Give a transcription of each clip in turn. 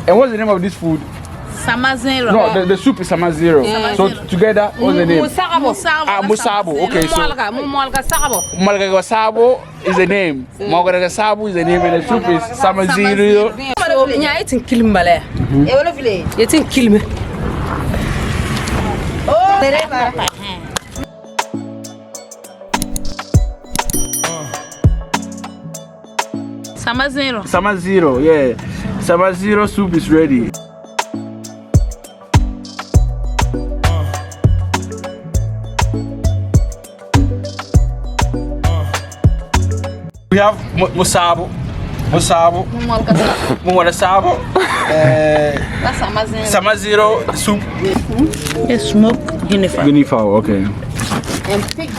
And what's the name of this food? SAMA ZERIO. No, the soup is SAMA ZERIO. Yeah. So together, what's the name? Musabo. Okay, so Malga Sabo is the name. Malga Sabo is the name, and the soup is SAMA ZERIO. So, yeah, it's in Kilmbale. It's in Kilme. SAMA ZERIO. SAMA ZERIO, yeah. SAMA ZERIO soup is ready. We have musabo, SAMA ZERIO soup. Yes, smoked guinea fowl. Guinea fowl, okay. And pig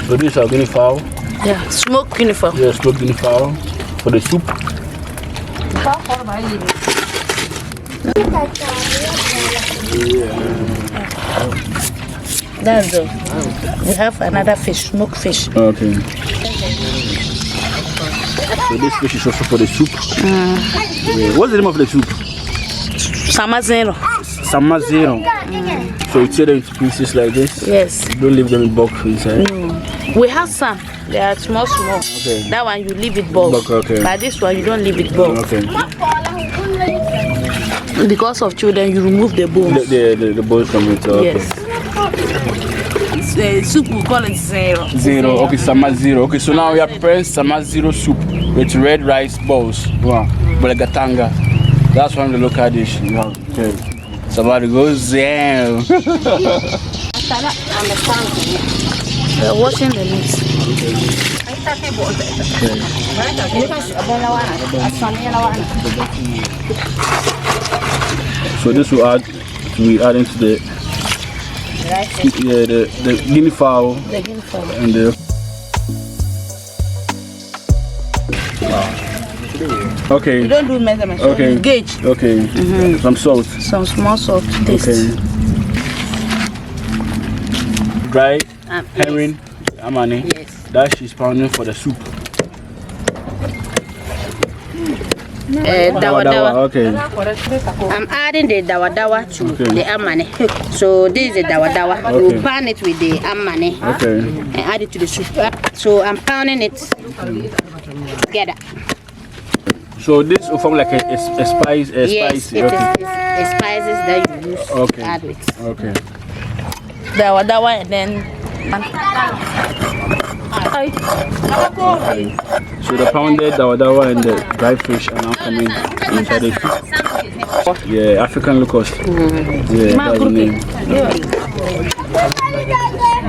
So this is guinea fowl. Yeah, smoked guinea fowl. Yeah, smoked guinea fowl for the soup. That's all. We have another fish, smoked fish. Okay. So this fish is also for the soup. Yeah. What's the name of the soup? SAMA ZERIO. SAMA ZERIO. So you tear them into pieces like this? Yes. You don't leave them in bulk inside? We have some. They are small. Okay. That one you leave it bulk. Okay. But this one you don't leave it bulk. Okay. Because of children, you remove the bones. The bones from it. Okay. Yes. It's soup, we call it ZERIO. ZERIO. Okay, SAMA ZERIO. Okay, so now we are preparing SAMA ZERIO soup with red rice balls. Wow. BOLGATANGA. That's one of the local dish. Wow. Okay. Somebody goes there. We're washing the meat. So this will add into the the guinea fowl. The guinea fowl. And the okay. You don't do measurements. Okay. You gauge. Okay. Some salt. Some small salt to taste. Okay. Dry herring, amani. Yes. That she's pounding for the soup. Dawadawa. Okay. I'm adding the dawadawa to Okay. the amane. So this is the dawadawa. Okay. You pound it with the amane. Okay. And add it to the soup. So I'm pounding it together. So this will form like a spice. Yes, it okay. is spices that you use Okay. to add with. Okay. Dawadawa and then. So the pounded dawadawa and the dry fish are now coming inside the soup. Yeah, African locust. Yeah, that's the name.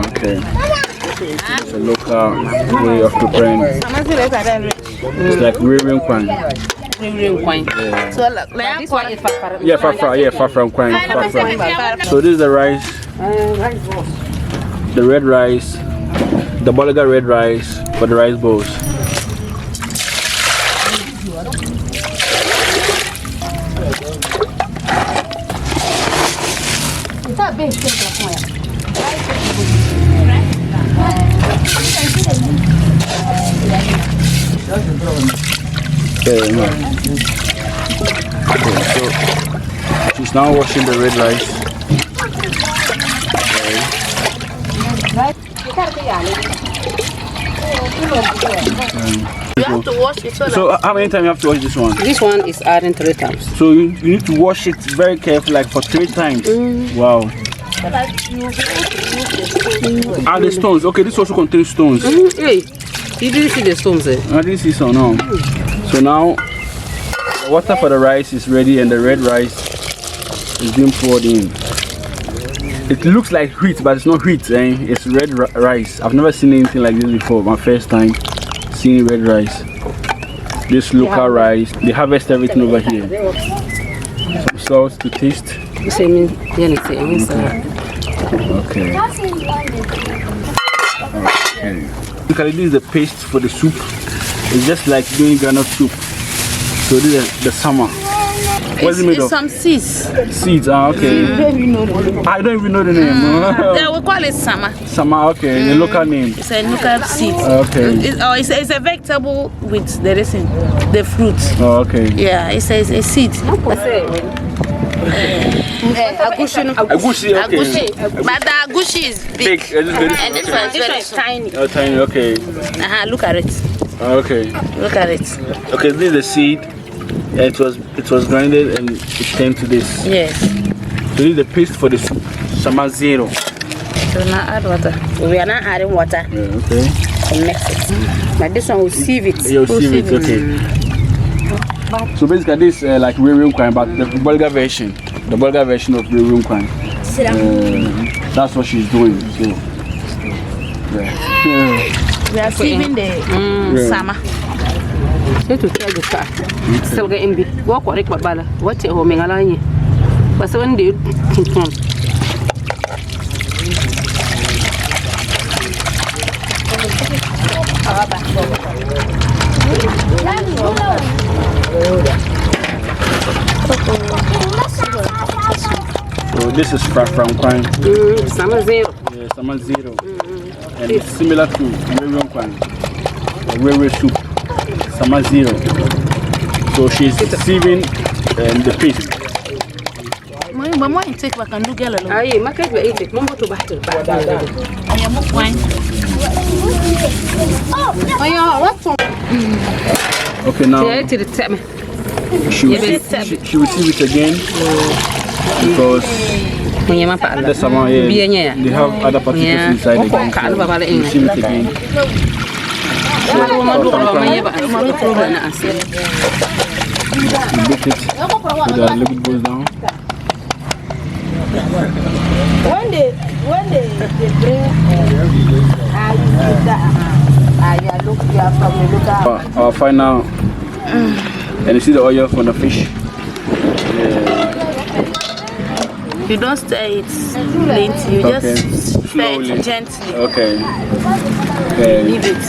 Okay. It's a local way of preparing. It's like rearing kwan. Yeah. So this one is FRAFRA. Yeah, FRAFRA. Yeah, FRAFRA kwan. FRAFRA. So this is the rice. The red rice. The bolga red rice for the rice bowls. Okay, so she's now washing the red rice. You have to wash it So how many times you have to wash this one? This one is adding 3 times. So you need to wash it very carefully, like for 3 times. Wow. Ah, the stones. Okay, this also contains stones. Hey, you didn't see the stones there? I didn't see so, no. So now the water for the rice is ready and the red rice is being poured in. It looks like wheat, but it's not wheat, eh? It's red rice. I've never seen anything like this before. My first time seeing red rice. This local rice. They harvest everything over here. Some salt to taste. Okay. Okay. This is the paste for the soup. It's just like doing granite soup. So this is the SAMA. What's the middle? It's some seeds. Seeds, okay. I don't even know the name. Yeah, we call it SAMA. SAMA, okay, the local name. It's a local seed. Okay. It's a vegetable with the fruit. Oh, okay. Yeah, it's a seed. Agushi, okay. But the agushi is big. And this one is tiny. Oh, tiny, okay. Look at it. Okay. Look at it. Okay, this is the seed. Yeah, it was grinded and it came to this. Yes. So this is the paste for the soup. SAMA ZERIO. So now add water. We are not adding water. Yeah, okay. And mix it. But this one will sieve it. You'll sieve it, okay. So basically this like real kwang, but the Bulgar version. The Bulgar version of real kwang. That's what she's doing. So yeah. We are sieving the SAMA. To try the car. Still getting big. Walk or make bala. What's your home in Alani? But one day, So this is FRAFRA. SAMA ZERIO. Yeah, SAMA ZERIO. And it's similar to real kwang, real soup. SAMA ZERIO. So she's sieving the paste. But more take back and do get along. Aye, my cake will eat it. Mumbo to battle. Okay, now she will sieve it again because the SAMA, they have other particles inside again. So you sieve it again. Bake it so the liquid goes down. When they bring Our final, and you see the oil from the fish. You don't stir it plenty, you just stir it gently. Okay. Leave it.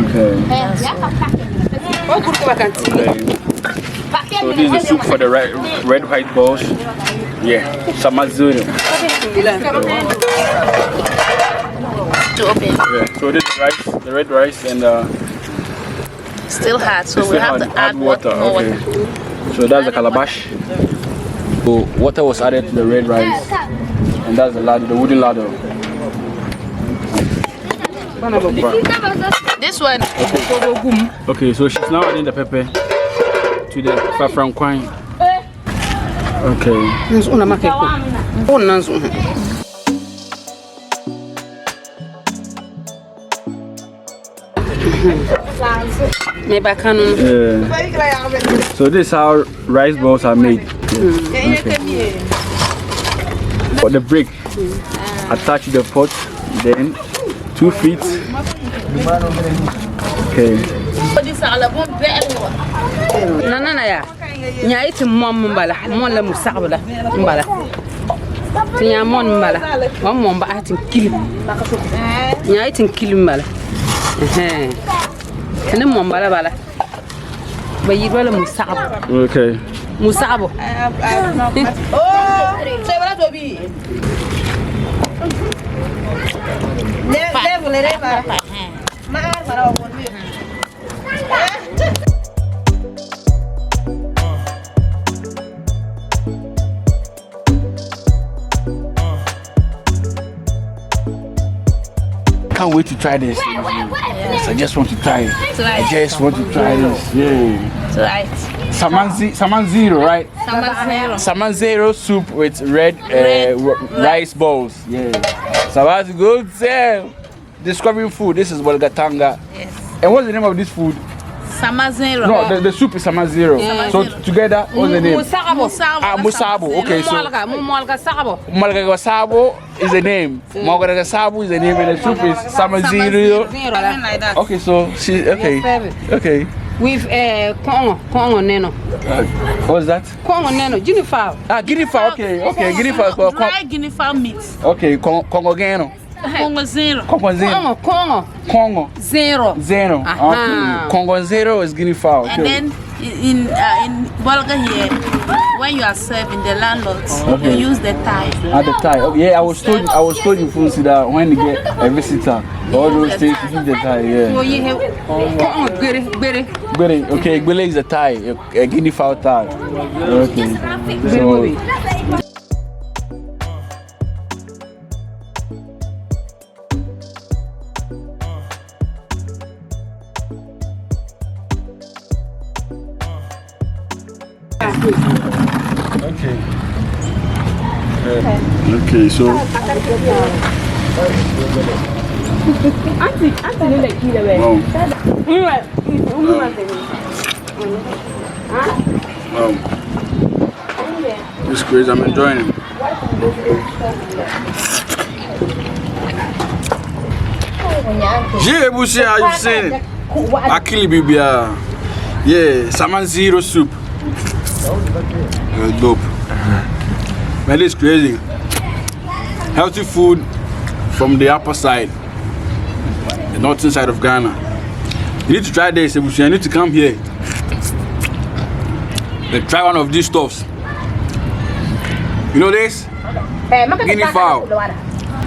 Okay. So this is the soup for the red white balls. Yeah, SAMA ZERIO. To open. Yeah. So this is rice, the red rice, and still hot, so we have to add water. Okay. So that's the calabash. So water was added to the red rice, and that's the ladle, the wooden ladle. This one. Okay, so she's now adding the pepper to the FRAFRA kwang. Okay. So this is how rice balls are made. Okay. For the brick, attach the pot, then 2 feet. Okay. Nana ya. Nya iti mom mbala, mon la musabla mbala. Tinya mon mbala. Mom ba atin kilim. Nya iti kilim mbala. Tene mom mbala bala. Ba yidwa la musab. Okay. Musabo. Oh, say what to be. Can't wait to try this. Yes, I just want to try it. I just want to try this. Yeah. Right. SAMA ZERIO, right? SAMA ZERIO soup with red rice balls. Yeah. So that's good. Discovering food. This is bolgatanga. Yes. And what's the name of this food? SAMA ZERIO. No, the soup is SAMA ZERIO. Yeah. So together, what's the name? Musabo. Okay, so Malga Sabo is the name. Malga Sabo is the name, and the soup is SAMA ZERIO. Okay, so she okay. With Congo Neno. What's that? Congo Neno, guinea fowl. Guinea fowl. Okay, guinea fowl. Dry guinea fowl meat. Okay, Congo Gano. Congo ZERIO. Congo Congo Zero. ZERIO. Okay. Congo ZERIO is guinea fowl. And then in Bolga here, when you are serving the landlords, Okay. you use the Thai. At the Thai. Oh, yeah, I was told you folks that when you get a visitor, all those things you use the Thai. Oh, Yeah. you have good. Gbere, okay, Gbere is a Thai, a guinea fowl Thai. Okay. So, okay, so this is crazy. I'm enjoying it. Yeah, Bushi, you've seen it. Akili Bibia. Yeah, SAMA ZERIO soup. Dope. Man, this is crazy. Healthy food from the upper side, the northern side of Ghana. You need to try this, Bushi. You need to come here and try one of these stuffs. You know this? Guinea fowl.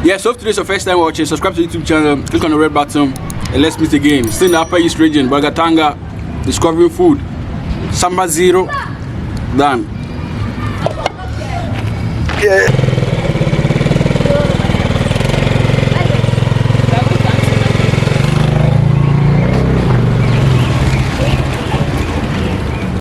Yeah, so if today's your first time watching, subscribe to the YouTube channel, click on the red button, and let's meet again. Still in the Upper East region, BOLGATANGA, discovering food. SAMA ZERIO, done. Yeah.